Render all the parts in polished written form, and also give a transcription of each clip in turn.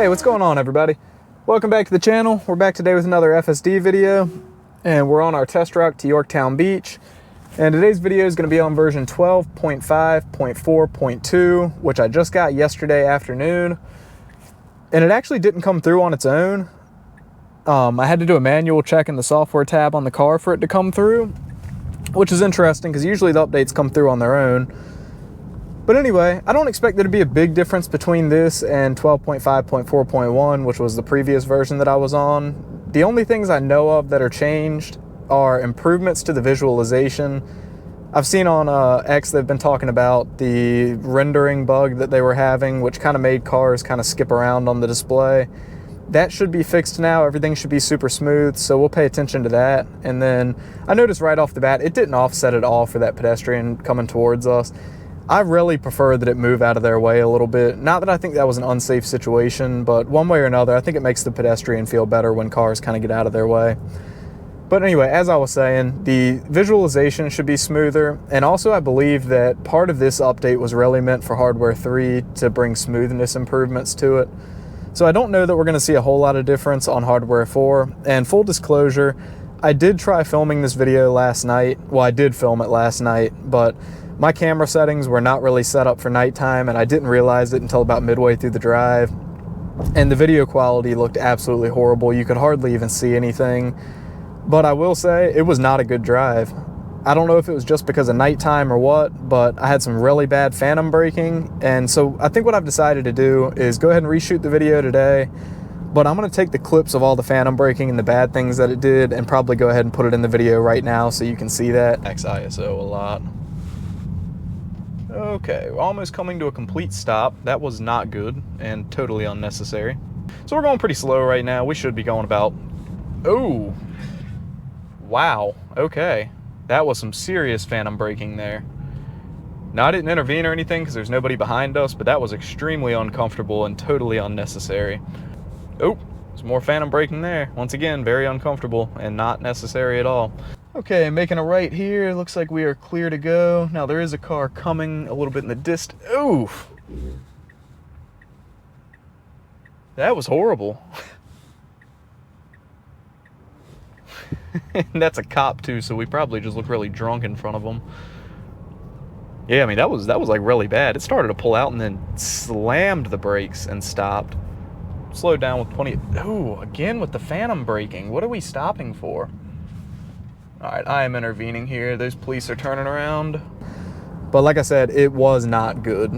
Hey, what's going on, everybody? Welcome back to the channel. We're back today with another FSD video, and we're on our test route to Yorktown Beach. And today's video is going to be on version 12.5.4.2, which I just got yesterday afternoon. And it actually didn't come through on its own. I had to do a manual check in the software tab on the car for it to come through, which is interesting because usually the updates come through on their own. But anyway, I don't expect there to be a big difference between this and 12.5.4.1, which was the previous version that I was on. The only things I know of that are changed are improvements to the visualization. I've seen on X they've been talking about the rendering bug that they were having, which kind of made cars kind of skip around on the display. That should be fixed now. Everything should be super smooth, so we'll pay attention to that. And then I noticed right off the bat, it didn't offset at all for that pedestrian coming towards us. I really prefer that it move out of their way a little bit. Not that I think that was an unsafe situation, but one way or another, I think it makes the pedestrian feel better when cars kind of get out of their way. But anyway, as I was saying, the visualization should be smoother. And also I believe that part of this update was really meant for hardware 3 to bring smoothness improvements to it. So I don't know that we're going to see a whole lot of difference on hardware 4. And full disclosure, I did try filming this video last night. Well, I did film it last night, but my camera settings were not really set up for nighttime, and I didn't realize it until about midway through the drive. And the video quality looked absolutely horrible. You could hardly even see anything. But I will say, it was not a good drive. I don't know if it was just because of nighttime or what, but I had some really bad phantom braking. And so I think what I've decided to do is go ahead and reshoot the video today. But I'm going to take the clips of all the phantom braking and the bad things that it did and probably go ahead and put it in the video right now so you can see that. XISO a lot. Okay, we're almost coming to a complete stop. That was not good and totally unnecessary. So we're going pretty slow right now. We should be going about... Oh! Wow, okay. That was some serious phantom braking there. Now, I didn't intervene or anything because there's nobody behind us, but that was extremely uncomfortable and totally unnecessary. Oh, there's more phantom braking there. Once again, very uncomfortable and not necessary at all. Okay, making a right here. Looks like we are clear to go. Now, there is a car coming a little bit in the distance. Oof! That was horrible. And that's a cop too, so we probably just look really drunk in front of him. Yeah, I mean, that was like really bad. It started to pull out and then slammed the brakes and stopped. Slowed down with plenty of... Ooh, again with the phantom braking. What are we stopping for? Alright, I am intervening here. Those police are turning around. But like I said, it was not good.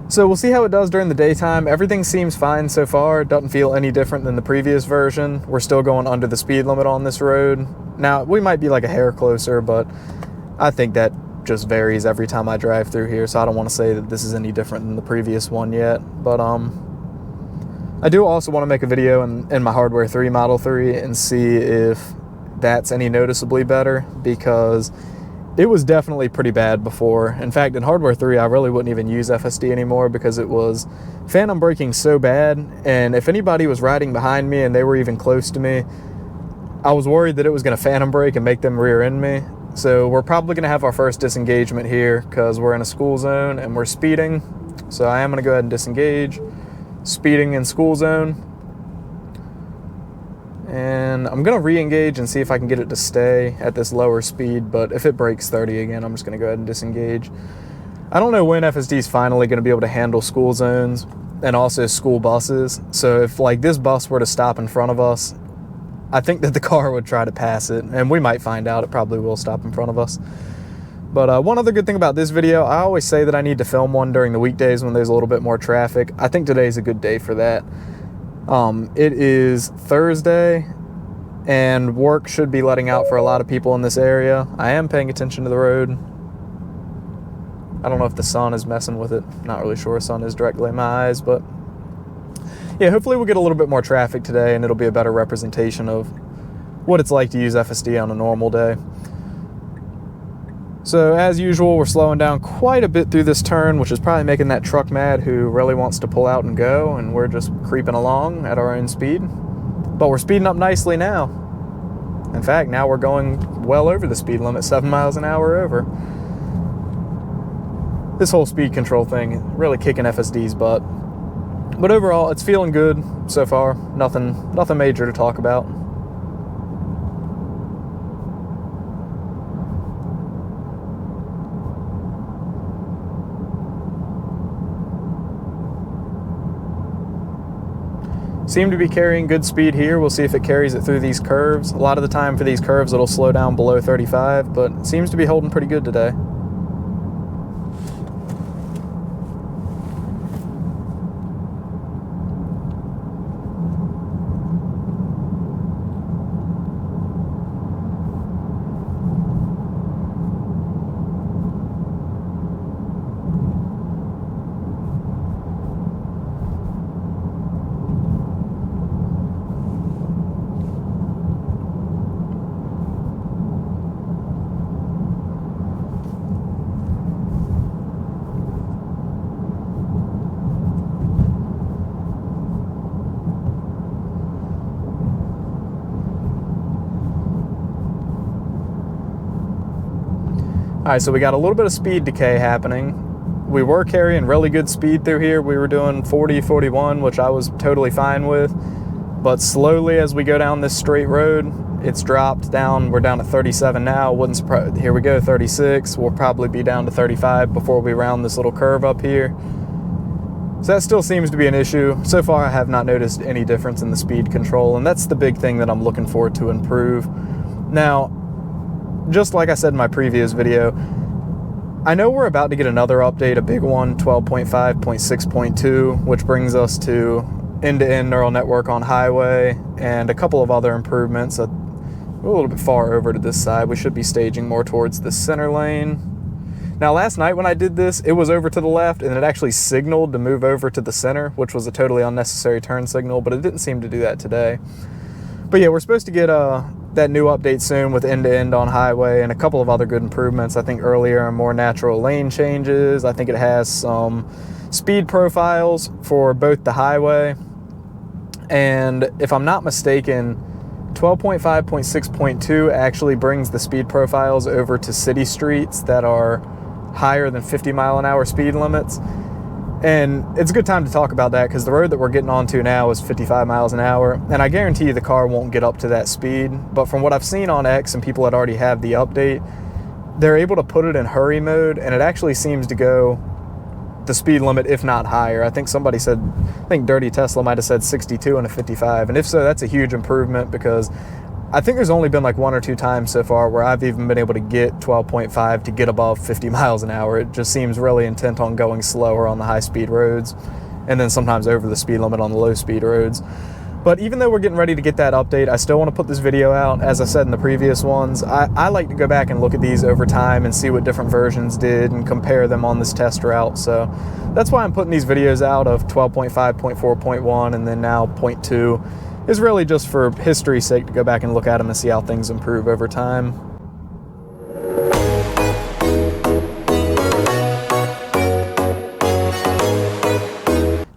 So we'll see how it does during the daytime. Everything seems fine so far. It doesn't feel any different than the previous version. We're still going under the speed limit on this road. Now, we might be like a hair closer, but I think that just varies every time I drive through here. So I don't want to say that this is any different than the previous one yet. But I do also want to make a video in my hardware 3 Model 3 and see if that's any noticeably better, because it was definitely pretty bad before. In fact, in hardware 3, I really wouldn't even use FSD anymore because it was phantom braking so bad. And if anybody was riding behind me and they were even close to me, I was worried that it was going to phantom brake and make them rear end me. So we're probably going to have our first disengagement here because we're in a school zone and we're speeding. So I am going to go ahead and disengage. Speeding in school zone. And I'm going to re-engage and see if I can get it to stay at this lower speed, but if it breaks 30 again, I'm just going to go ahead and disengage. I don't know when FSD is finally going to be able to handle school zones and also school buses. So if like this bus were to stop in front of us, I think that the car would try to pass it, and we might find out. It probably will stop in front of us. But one other good thing about this video, I always say that I need to film one during the weekdays when there's a little bit more traffic. I think today's a good day for that. It is Thursday, and work should be letting out for a lot of people in this area. I am paying attention to the road. I don't know if the sun is messing with it. Not really sure. Sun is directly in my eyes, but yeah, hopefully we'll get a little bit more traffic today, and it'll be a better representation of what it's like to use FSD on a normal day. So as usual, we're slowing down quite a bit through this turn, which is probably making that truck mad who really wants to pull out and go, and we're just creeping along at our own speed. But we're speeding up nicely now. In fact, now we're going well over the speed limit, 7 miles an hour over. this whole speed control thing really kicking FSD's butt. But overall, it's feeling good so far. Nothing major to talk about. Seem to be carrying good speed here. We'll see if it carries it through these curves. A lot of the time for these curves, it'll slow down below 35, but it seems to be holding pretty good today. All right, so we got a little bit of speed decay happening. We were carrying really good speed through here. We were doing 40, 41, which I was totally fine with. But slowly as we go down this straight road, it's dropped down. We're down to 37 now. Wouldn't surprise. Here we go, 36. We'll probably be down to 35 before we round this little curve up here. So that still seems to be an issue. So far, I have not noticed any difference in the speed control, and that's the big thing that I'm looking for to improve. Now, just like I said in my previous video, I know we're about to get another update, a big one, 12.5.6.2, which brings us to end-to-end neural network on highway and a couple of other improvements. We're a little bit far over to this side. We should be staging more towards the center lane. Now, last night when I did this, it was over to the left, and it actually signaled to move over to the center, which was a totally unnecessary turn signal, but it didn't seem to do that today. But yeah, we're supposed to get that new update soon with end-to-end on highway and a couple of other good improvements. I think earlier and more natural lane changes. I think it has some speed profiles for both the highway, and if I'm not mistaken, 12.5.6.2 actually brings the speed profiles over to city streets that are higher than 50-mile-an-hour speed limits. And it's a good time to talk about that because the road that we're getting onto now is 55 miles an hour, and I guarantee you the car won't get up to that speed. But from what I've seen on X and people that already have the update, they're able to put it in hurry mode, and it actually seems to go the speed limit, if not higher. I think somebody said, I think Dirty Tesla might have said 62 and a 55, and if so, that's a huge improvement because I think there's only been like one or two times so far where I've even been able to get 12.5 to get above 50 miles an hour. It just seems really intent on going slower on the high-speed roads and then sometimes over the speed limit on the low-speed roads. But even though we're getting ready to get that update, I still want to put this video out. As I said in the previous ones, I like to go back and look at these over time and see what different versions did and compare them on this test route. So that's why I'm putting these videos out of 12.5.4.1 and then now 0.2. is really just for history's sake to go back and look at them and see how things improve over time.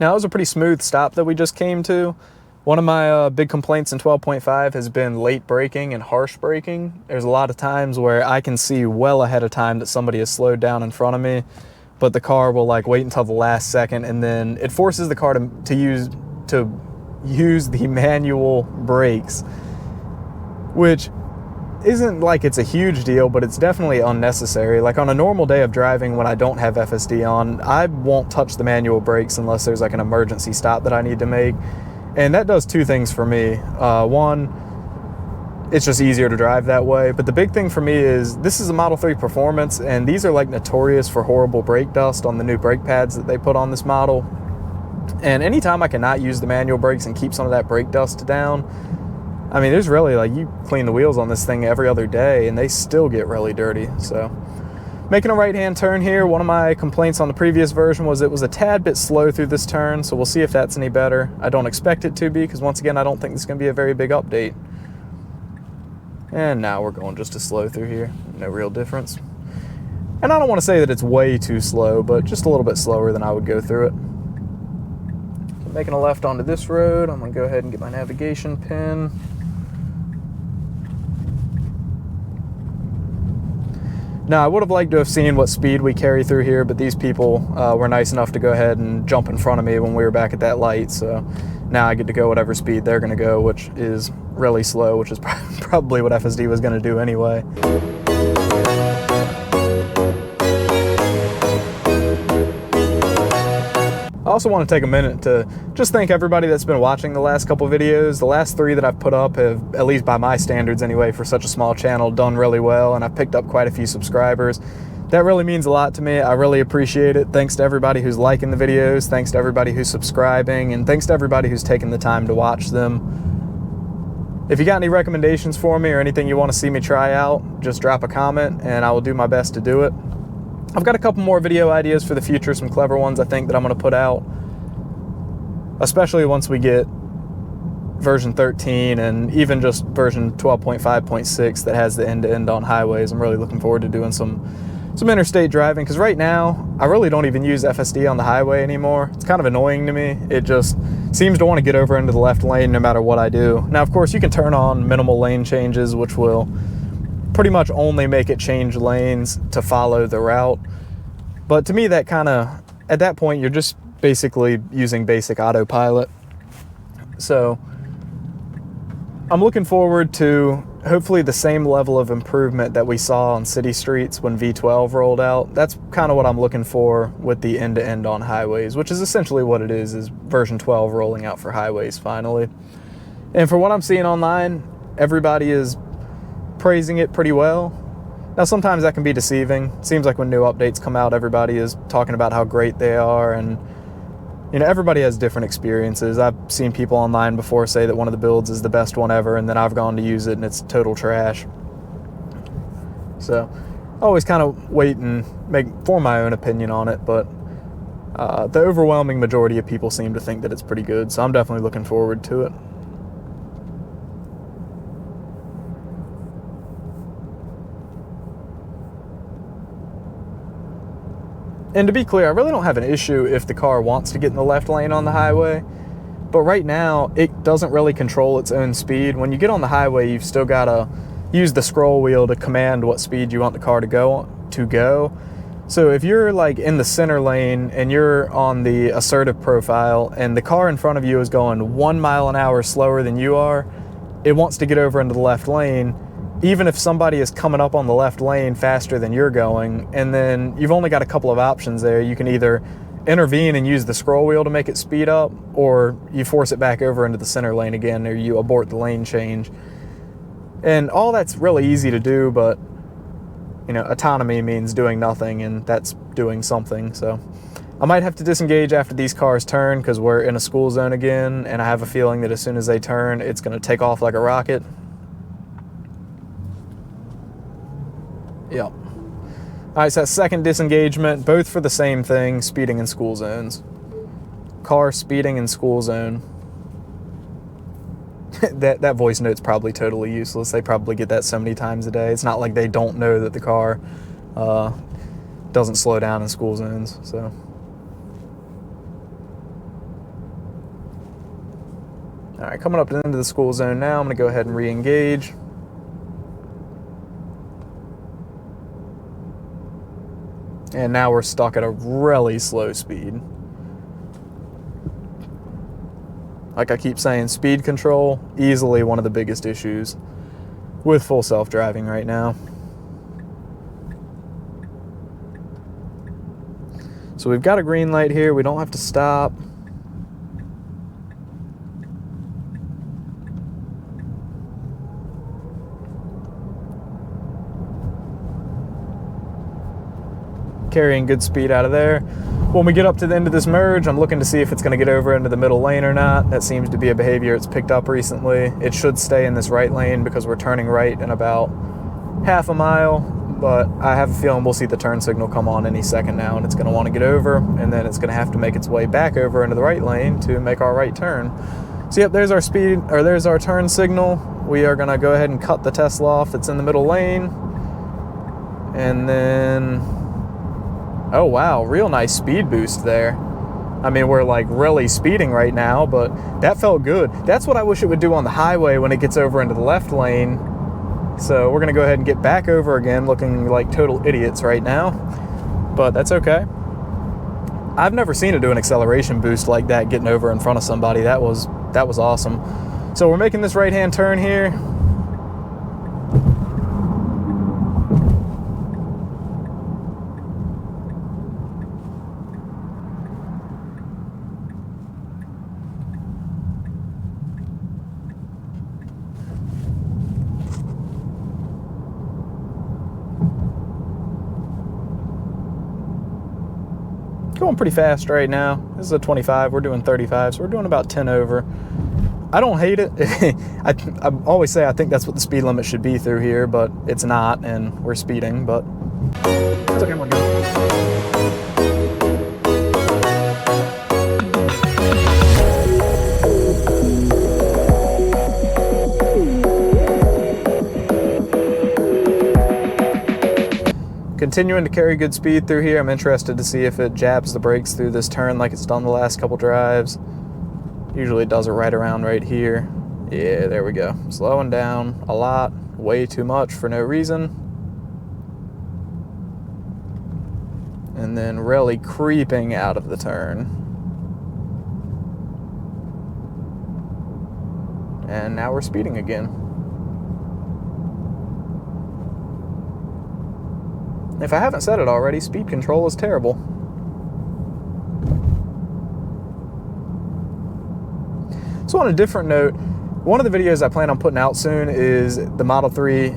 Now, it was a pretty smooth stop that we just came to. One of my big complaints in 12.5 has been late braking and harsh braking. There's a lot of times where I can see well ahead of time that somebody has slowed down in front of me, but the car will like wait until the last second, and then it forces the car to use the manual brakes, which isn't like it's a huge deal, but it's definitely unnecessary. Like on a normal day of driving when I don't have FSD on, I won't touch the manual brakes unless there's like an emergency stop that I need to make. And that does two things for me. One, it's just easier to drive that way. But the big thing for me is this is a Model 3 Performance, and these are like notorious for horrible brake dust on the new brake pads that they put on this model. And anytime I cannot use the manual brakes and keep some of that brake dust down, I mean, there's really like, you clean the wheels on this thing every other day and they still get really dirty. So making a right-hand turn here, one of my complaints on the previous version was it was a tad bit slow through this turn, so we'll see if that's any better. I don't expect it to be, because once again, I don't think this is going to be a very big update. And now we're going just as slow through here. No real difference. And I don't want to say that it's way too slow, but just a little bit slower than I would go through it. So making a left onto this road, I'm going to go ahead and get my navigation pin. Now, I would have liked to have seen what speed we carry through here, but these people were nice enough to go ahead and jump in front of me when we were back at that light. So now I get to go whatever speed they're going to go, which is really slow, which is probably what FSD was going to do anyway. I also want to take a minute to just thank everybody that's been watching the last couple videos. The last 3 that I've put up have, at least by my standards anyway, for such a small channel, done really well, and I've picked up quite a few subscribers. That really means a lot to me. I really appreciate it. Thanks to everybody who's liking the videos, thanks to everybody who's subscribing, and thanks to everybody who's taken the time to watch them. If you got any recommendations for me or anything you want to see me try out, just drop a comment and I will do my best to do it. I've got a couple more video ideas for the future, some clever ones I think that I'm going to put out, especially once we get version 13 and even just version 12.5.6 that has the end-to-end on highways. I'm really looking forward to doing some interstate driving, because right now I really don't even use FSD on the highway anymore. It's kind of annoying to me. It just seems to want to get over into the left lane no matter what I do. Now, of course, you can turn on minimal lane changes, which will pretty much only make it change lanes to follow the route. But to me, that kind of, at that point, you're just basically using basic autopilot. So I'm looking forward to hopefully the same level of improvement that we saw on city streets when V12 rolled out. That's kind of what I'm looking for with the end-to-end on highways, which is essentially what it is version 12 rolling out for highways finally. And for what I'm seeing online, everybody is praising it pretty well. Now, sometimes that can be deceiving. It seems like when new updates come out, everybody is talking about how great they are, and you know, everybody has different experiences. I've seen people online before say that one of the builds is the best one ever, and then I've gone to use it and it's total trash. So I always kind of wait and form my own opinion on it, but the overwhelming majority of people seem to think that it's pretty good, so I'm definitely looking forward to it. And to be clear, I really don't have an issue if the car wants to get in the left lane on the highway, but right now it doesn't really control its own speed. When you get on the highway, you've still got to use the scroll wheel to command what speed you want the car to go. So if you're like in the center lane and you're on the assertive profile and the car in front of you is going 1 mile an hour slower than you are, it wants to get over into the left lane, even if somebody is coming up on the left lane faster than you're going. And then you've only got a couple of options there. You can either intervene and use the scroll wheel to make it speed up, or you force it back over into the center lane again, or you abort the lane change. And all that's really easy to do, but you know, autonomy means doing nothing, and that's doing something. So I might have to disengage after these cars turn, because we're in a school zone again, and I have a feeling that as soon as they turn, it's going to take off like a rocket. Yep. All right, so that second disengagement, both for the same thing, speeding in school zones. Car speeding in school zone. that voice note's probably totally useless. They probably get that so many times a day. It's not like they don't know that the car doesn't slow down in school zones. So all right, coming up to the end of the school zone now, I'm going to go ahead and re-engage. And now we're stuck at a really slow speed. Like I keep saying, speed control, easily one of the biggest issues with full self-driving right now. So we've got a green light here. We don't have to stop. Carrying good speed out of there. When we get up to the end of this merge, I'm looking to see if it's going to get over into the middle lane or not. That seems to be a behavior it's picked up recently. It should stay in this right lane because we're turning right in about half a mile, but I have a feeling we'll see the turn signal come on any second now, and it's going to want to get over, and then it's going to have to make its way back over into the right lane to make our right turn. So yep, there's our speed, or there's our turn signal. We are going to go ahead and cut the Tesla off that's in the middle lane. And then, oh wow, real nice speed boost there. I mean, we're like really speeding right now, but that felt good. That's what I wish it would do on the highway when it gets over into the left lane. So we're gonna go ahead and get back over again, looking like total idiots right now, but that's okay. I've never seen it do an acceleration boost like that, getting over in front of somebody. That was awesome. So we're making this right-hand turn here. Going pretty fast right now. This is a 25, we're doing 35, so we're doing about 10 over. I don't hate it. I always say I think that's what the speed limit should be through here, but it's not, and we're speeding, but it's okay, we're good. Continuing to carry good speed through here. I'm interested to see if it jabs the brakes through this turn like it's done the last couple drives. Usually it does it right around right here. Yeah, there we go. Slowing down a lot, way too much for no reason. And then really creeping out of the turn. And now we're speeding again. If I haven't said it already, speed control is terrible. So on a different note, one of the videos I plan on putting out soon is the Model 3,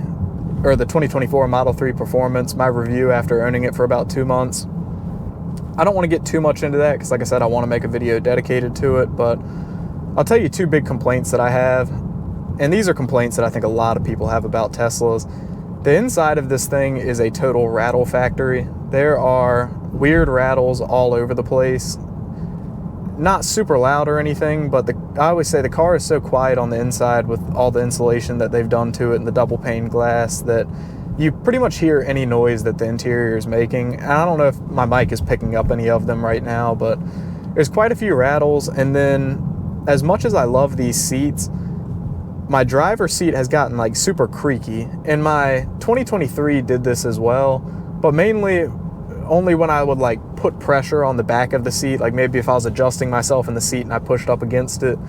or the 2024 Model 3 Performance, my review after owning it for about 2 months. I don't want to get too much into that because, like I said, I want to make a video dedicated to it, but I'll tell you 2 big complaints that I have, and these are complaints that I think a lot of people have about Teslas. The inside of this thing is a total rattle factory. There are weird rattles all over the place. Not super loud or anything, but I always say the car is so quiet on the inside with all the insulation that they've done to it and the double pane glass that you pretty much hear any noise that the interior is making. And I don't know if my mic is picking up any of them right now, but there's quite a few rattles. And then as much as I love these seats, my driver's seat has gotten like super creaky, and my 2023 did this as well, but mainly only when I would like put pressure on the back of the seat, like maybe if I was adjusting myself in the seat and I pushed up against it.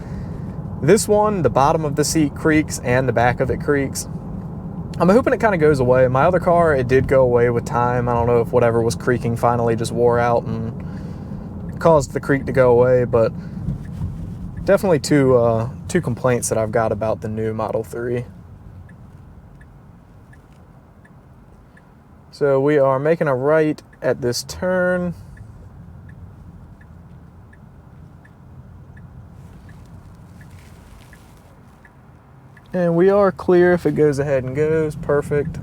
This one, the bottom of the seat creaks and the back of it creaks. I'm hoping it kind of goes away. My other car, it did go away with time. I don't know if whatever was creaking finally just wore out and caused the creak to go away, but definitely two complaints that I've got about the new Model 3. So we are making a right at this turn. And we are clear if it goes ahead and goes. Perfect.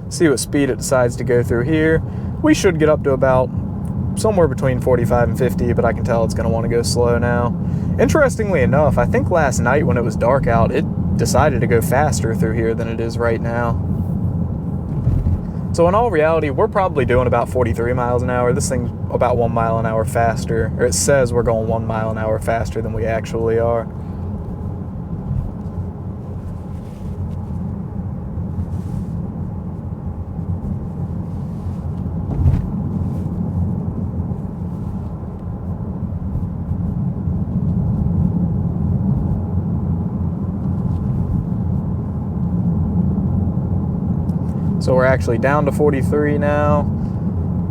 See what speed it decides to go through here. We should get up to about somewhere between 45 and 50, but I can tell it's going to want to go slow now. Interestingly enough, I think last night when it was dark out, it decided to go faster through here than it is right now. So in all reality, we're probably doing about 43 miles an hour. This thing's about 1 mile an hour faster, or it says we're going 1 mile an hour faster than we actually are. So we're actually down to 43 now.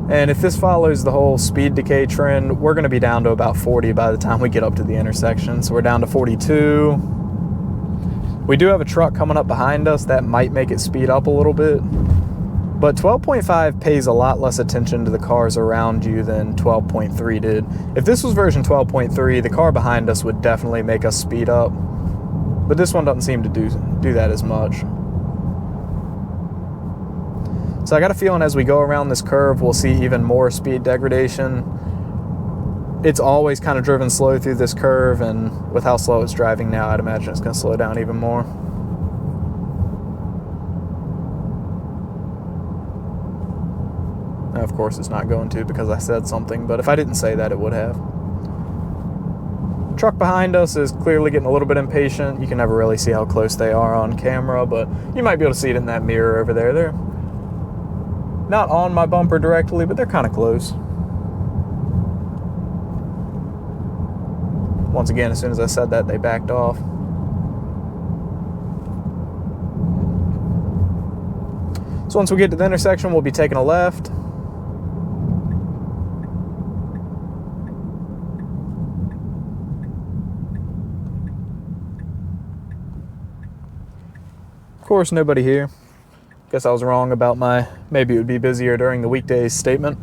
And if this follows the whole speed decay trend, we're going to be down to about 40 by the time we get up to the intersection. So we're down to 42. We do have a truck coming up behind us that might make it speed up a little bit. But 12.5 pays a lot less attention to the cars around you than 12.3 did. If this was version 12.3, the car behind us would definitely make us speed up. But this one doesn't seem to do that as much. So I got a feeling as we go around this curve, we'll see even more speed degradation. It's always kind of driven slow through this curve, and with how slow it's driving now, I'd imagine it's going to slow down even more. Now, of course, it's not going to because I said something, but if I didn't say that, it would have. Truck behind us is clearly getting a little bit impatient. You can never really see how close they are on camera, but you might be able to see it in that mirror over there. They're not on my bumper directly, but they're kind of close. Once again, as soon as I said that, they backed off. So once we get to the intersection, we'll be taking a left. Of course, nobody here. Guess I was wrong about my maybe it would be busier during the weekdays statement.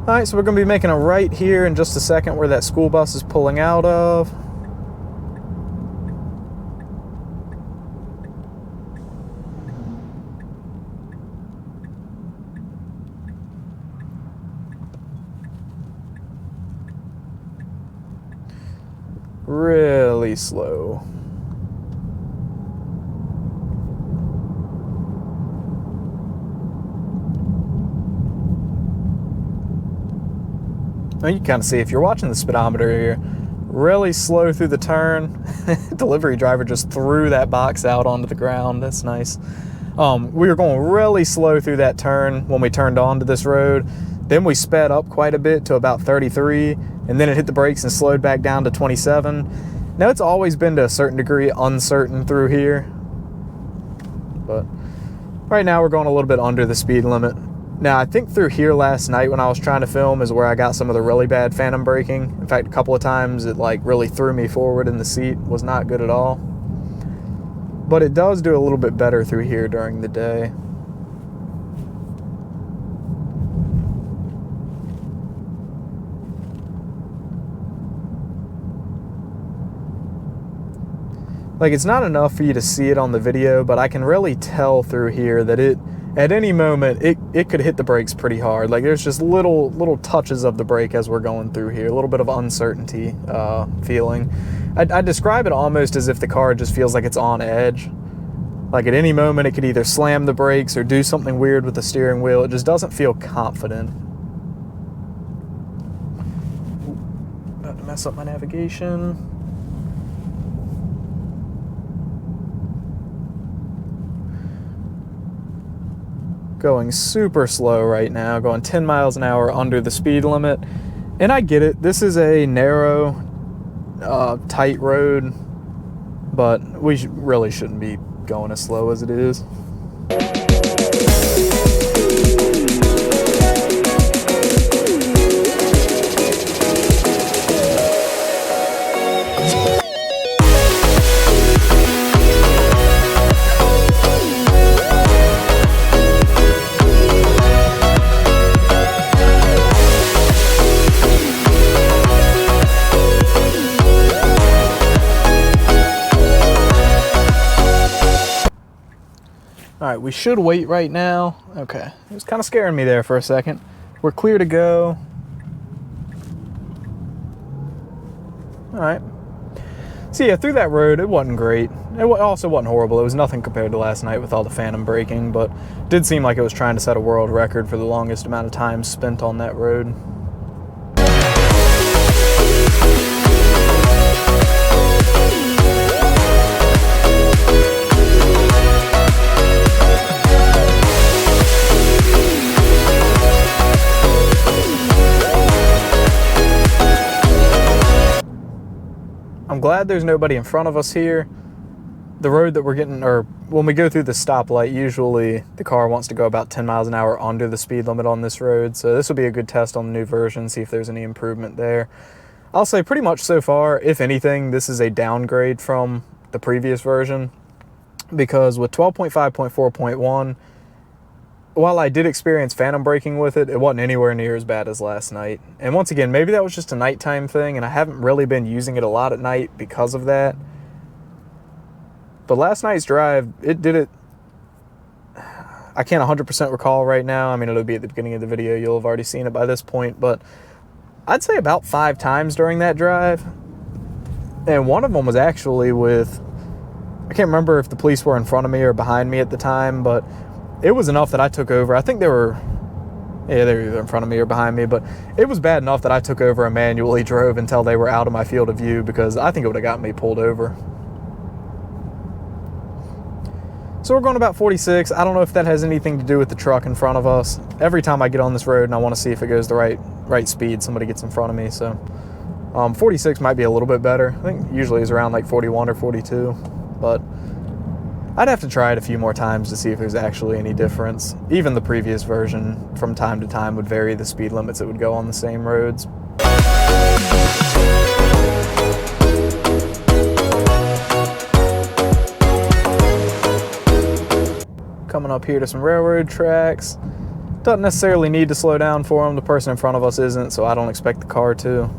All right, so we're going to be making a right here in just a second where that school bus is pulling out of. Really slow. Now you can kind of see if you're watching the speedometer here, really slow through the turn. Delivery driver just threw that box out onto the ground. That's nice. We were going really slow through that turn when we turned onto this road. Then we sped up quite a bit to about 33, and then it hit the brakes and slowed back down to 27. Now it's always been to a certain degree uncertain through here, but right now we're going a little bit under the speed limit. Now, I think through here last night when I was trying to film is where I got some of the really bad phantom braking. In fact, a couple of times it like really threw me forward in the seat. Was not good at all. But it does do a little bit better through here during the day. Like, it's not enough for you to see it on the video, but I can really tell through here that at any moment, it could hit the brakes pretty hard. Like, there's just little touches of the brake as we're going through here. A little bit of uncertainty feeling. I describe it almost as if the car just feels like it's on edge. Like, at any moment, it could either slam the brakes or do something weird with the steering wheel. It just doesn't feel confident. About to mess up my navigation. Going super slow right now, going 10 miles an hour under the speed limit. And I get it, this is a narrow, tight road, but we really shouldn't be going as slow as it is. All right, we should wait right now. Okay, it was kind of scaring me there for a second. We're clear to go. All right. So yeah, through that road, it wasn't great. It also wasn't horrible. It was nothing compared to last night with all the phantom braking, but it did seem like it was trying to set a world record for the longest amount of time spent on that road. I'm glad there's nobody in front of us here. The road that we're getting, or when we go through the stoplight, usually the car wants to go about 10 miles an hour under the speed limit on this road. So this will be a good test on the new version, see if there's any improvement there. I'll say pretty much so far, if anything, this is a downgrade from the previous version, because with 12.5.4.1, while I did experience phantom braking with it, it wasn't anywhere near as bad as last night. And once again, maybe that was just a nighttime thing, and I haven't really been using it a lot at night because of that. But last night's drive, it did it. I can't 100% recall right now. I mean, it'll be at the beginning of the video. You'll have already seen it by this point, but I'd say about 5 times during that drive. And one of them was actually with, I can't remember if the police were in front of me or behind me at the time, but it was enough that I took over. I think they were either in front of me or behind me, but it was bad enough that I took over and manually drove until they were out of my field of view, because I think it would have gotten me pulled over. So we're going about 46. I don't know if that has anything to do with the truck in front of us. Every time I get on this road and I want to see if it goes the right speed, somebody gets in front of me. So 46 might be a little bit better. I think usually it's around like 41 or 42, but I'd have to try it a few more times to see if there's actually any difference. Even the previous version from time to time would vary the speed limits that would go on the same roads. Coming up here to some railroad tracks. Doesn't necessarily need to slow down for them. The person in front of us isn't, so I don't expect the car to.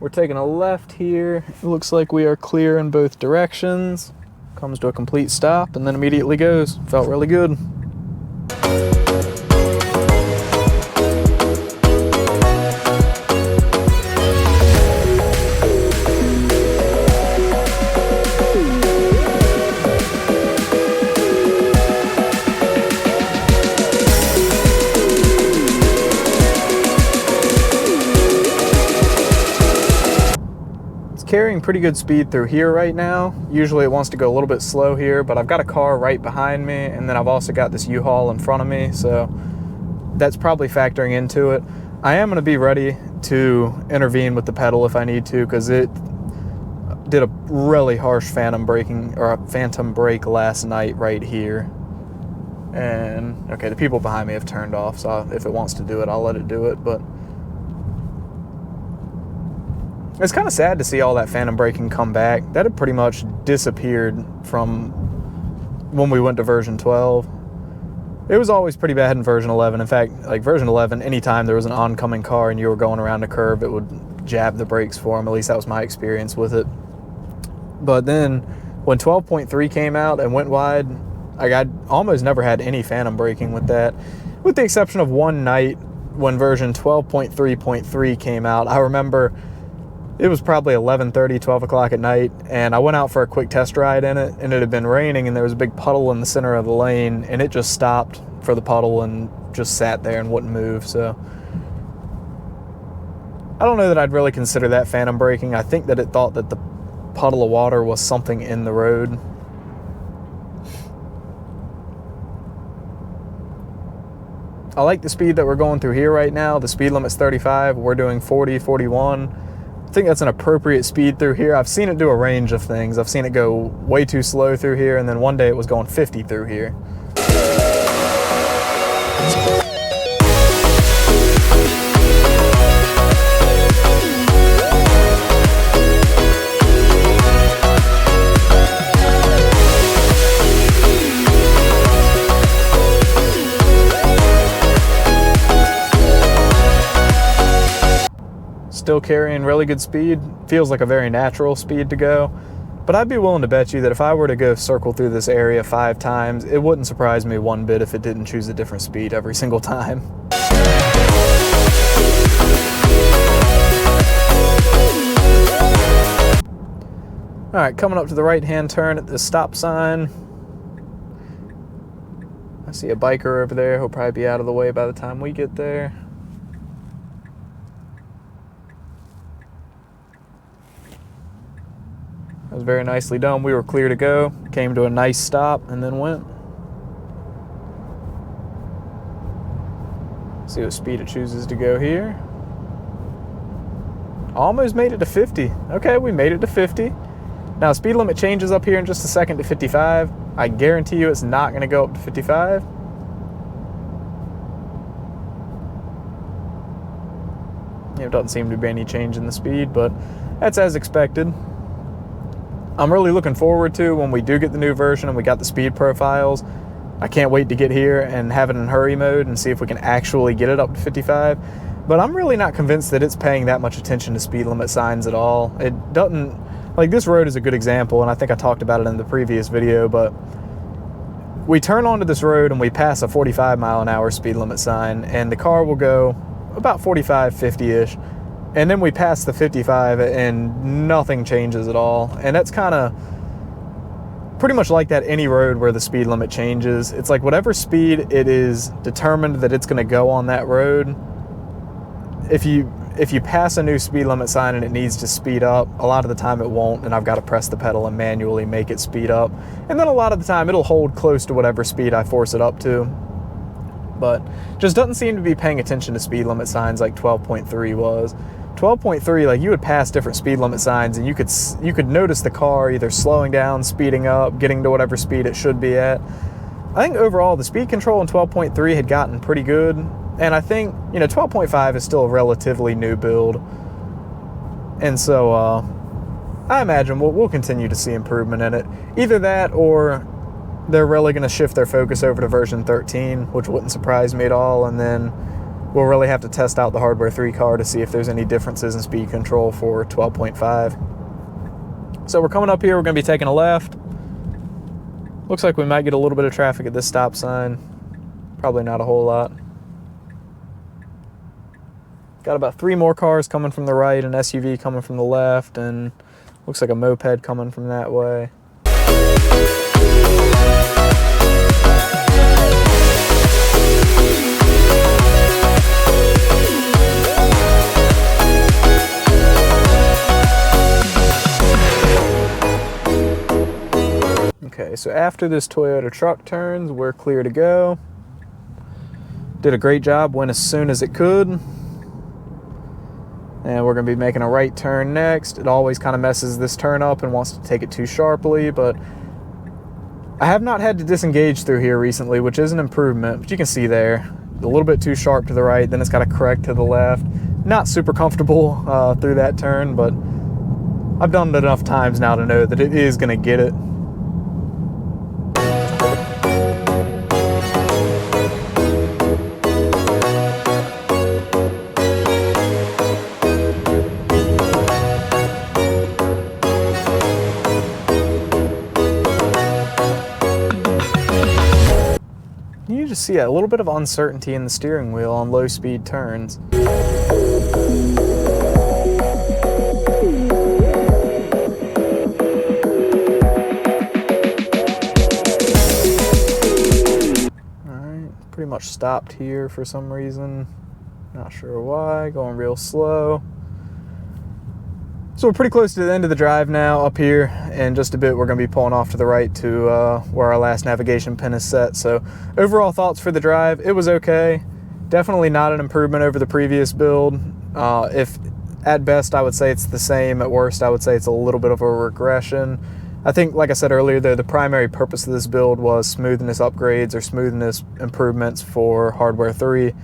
We're taking a left here. It looks like we are clear in both directions. Comes to a complete stop and then immediately goes. Felt really good. Carrying pretty good speed through here right now. Usually it wants to go a little bit slow here, but I've got a car right behind me, and then I've also got this U-Haul in front of me, so that's probably factoring into it. I am going to be ready to intervene with the pedal if I need to, because it did a really harsh phantom brake last night right here. And okay, the people behind me have turned off, so if it wants to do it, I'll let it do it, but it's kind of sad to see all that phantom braking come back. That had pretty much disappeared from when we went to version 12. It was always pretty bad in version 11. In fact, like version 11, anytime there was an oncoming car and you were going around a curve, it would jab the brakes for them. At least that was my experience with it. But then when 12.3 came out and went wide, I almost never had any phantom braking with that, with the exception of one night when version 12.3.3 came out. I remember it was probably 11:30, 12 o'clock at night, and I went out for a quick test ride in it, and it had been raining, and there was a big puddle in the center of the lane, and it just stopped for the puddle and just sat there and wouldn't move. So I don't know that I'd really consider that phantom braking. I think that it thought that the puddle of water was something in the road. I like the speed that we're going through here right now. The speed limit's 35. We're doing 40, 41. I think that's an appropriate speed through here. I've seen it do a range of things. I've seen it go way too slow through here, and then one day it was going 50 through here. Still carrying really good speed. Feels like a very natural speed to go. But I'd be willing to bet you that if I were to go circle through this area 5 times, it wouldn't surprise me one bit if it didn't choose a different speed every single time. All right, coming up to the right-hand turn at this stop sign. I see a biker over there. He'll probably be out of the way by the time we get there. That was very nicely done. We were clear to go. Came to a nice stop and then went. See what speed it chooses to go here. Almost made it to 50. Okay, we made it to 50. Now, speed limit changes up here in just a second to 55. I guarantee you it's not going to go up to 55. There doesn't seem to be any change in the speed, but that's as expected. I'm really looking forward to when we do get the new version and we got the speed profiles. I can't wait to get here and have it in hurry mode and see if we can actually get it up to 55. but I'm really not convinced that it's paying that much attention to speed limit signs at all. It doesn't, like this road is a good example, and I think I talked about it in the previous video, but we turn onto this road and we pass a 45-mile-an-hour speed limit sign, and the car will go about 45, 50-ish, and then we pass the 55 and nothing changes at all. And that's kind of pretty much like that any road where the speed limit changes. It's like whatever speed it is determined that it's going to go on that road, if you pass a new speed limit sign and it needs to speed up, a lot of the time it won't, and I've got to press the pedal and manually make it speed up. And then a lot of the time it'll hold close to whatever speed I force it up to. But just doesn't seem to be paying attention to speed limit signs like 12.3 was. 12.3, like you would pass different speed limit signs and you could notice the car either slowing down, speeding up, getting to whatever speed it should be at. I think overall the speed control in 12.3 had gotten pretty good. And I think, 12.5 is still a relatively new build. And so I imagine we'll continue to see improvement in it. Either that or they're really going to shift their focus over to version 13, which wouldn't surprise me at all. And then we'll really have to test out the Hardware 3 car to see if there's any differences in speed control for 12.5. So we're coming up here. We're going to be taking a left. Looks like we might get a little bit of traffic at this stop sign. Probably not a whole lot. Got about 3 more cars coming from the right, an SUV coming from the left, and looks like a moped coming from that way. Okay, so after this Toyota truck turns, we're clear to go. Did a great job, went as soon as it could. And we're going to be making a right turn next. It always kind of messes this turn up and wants to take it too sharply, but I have not had to disengage through here recently, which is an improvement. But you can see there, a little bit too sharp to the right, then it's got to correct to the left. Not super comfortable through that turn, but I've done it enough times now to know that it is going to get it. You just see a little bit of uncertainty in the steering wheel on low speed turns. Alright, pretty much stopped here for some reason. Not sure why, going real slow. So we're pretty close to the end of the drive now up here. In just a bit, we're going to be pulling off to the right to where our last navigation pin is set. So overall thoughts for the drive, it was okay. Definitely not an improvement over the previous build. If at best I would say it's the same, at worst I would say it's a little bit of a regression. I think, like I said earlier, though, the primary purpose of this build was smoothness upgrades or smoothness improvements for Hardware 3.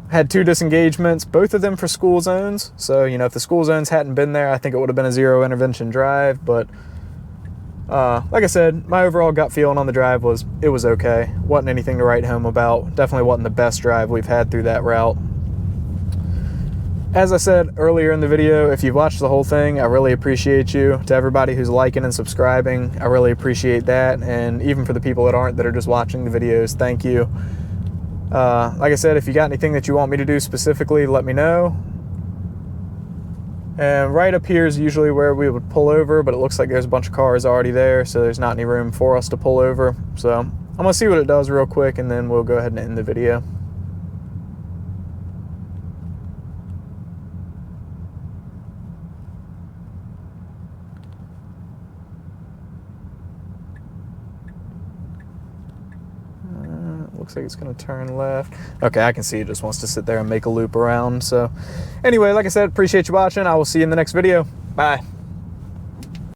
Had 2 disengagements, both of them for school zones. So, if the school zones hadn't been there, I think it would have been a zero intervention drive. But like I said, my overall gut feeling on the drive was it was okay. Wasn't anything to write home about. Definitely wasn't the best drive we've had through that route. As I said earlier in the video, if you've watched the whole thing, I really appreciate you. To everybody who's liking and subscribing, I really appreciate that. And even for the people that aren't, that are just watching the videos, thank you. Like I said, if you got anything that you want me to do specifically, let me know. And right up here is usually where we would pull over, but it looks like there's a bunch of cars already there, so there's not any room for us to pull over. So I'm going to see what it does real quick, and then we'll go ahead and end the video. Looks like it's going to turn left. Okay, I can see it just wants to sit there and make a loop around. So anyway, like I said, appreciate you watching. I will see you in the next video. Bye.